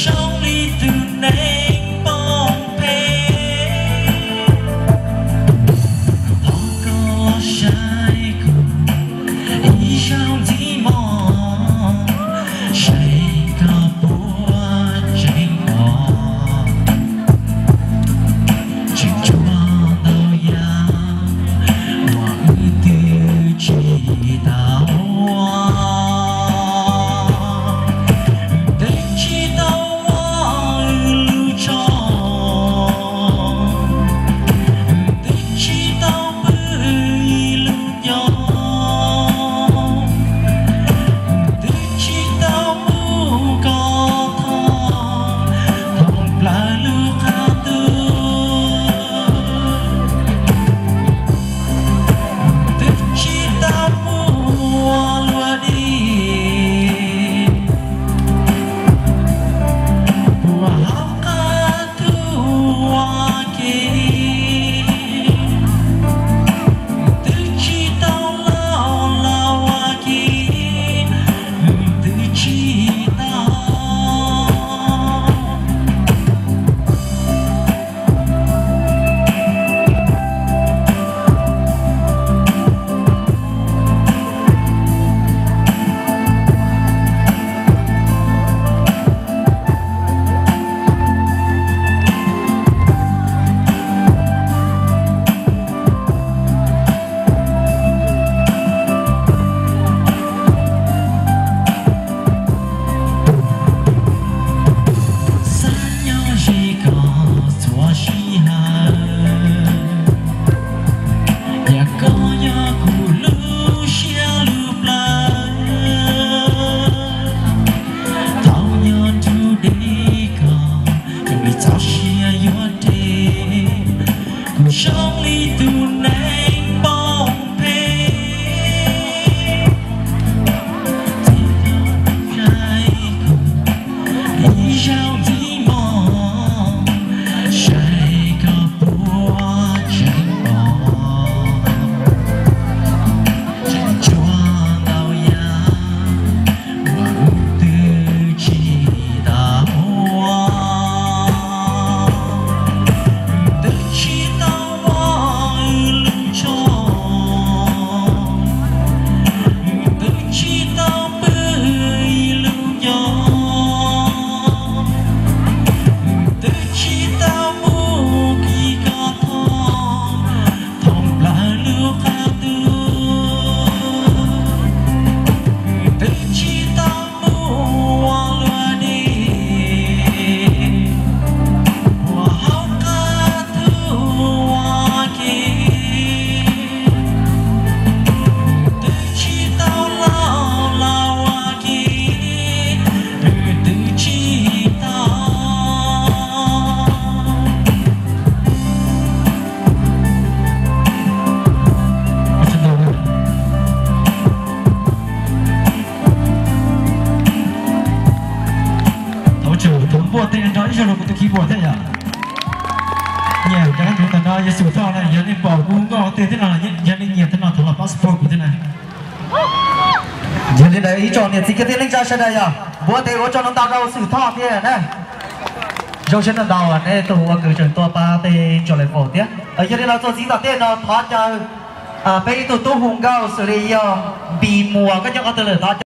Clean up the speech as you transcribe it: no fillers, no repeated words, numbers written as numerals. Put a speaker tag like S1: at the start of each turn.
S1: sống đi từ nay bóng phê họ có sai cùng ý trong tí mong say có búa tranh mò chừng chua đau ya hoa ư tư chỉ tao sống đi từ nay bóng phê thì trai cùng ý giao tí mong say có búa tranh bò chừng chua đau ya hoa ư tư chỉ tao bộ tiền đó cho nó cũng ký bộ thế nhỉ? Nhiều cái chúng ta nói sự thao này giờ nên bỏ cũng có tiền thế nào giờ nên nhiều thế nào thằng là passport của thế này. Giờ nên đấy chọn tiền thì cái tiền linh ra đây à? Bộ tiền cho nó tạo ra sự thao thế này. Trong trên đầu à, này tụ cứ chọn tua ba tiền cho lại phổ tiếc. Ở giờ nên là cho gì tạo tiền nó thoát cho bây tụ hùng cao xử lý bị mùa cái những cái từ lời thoát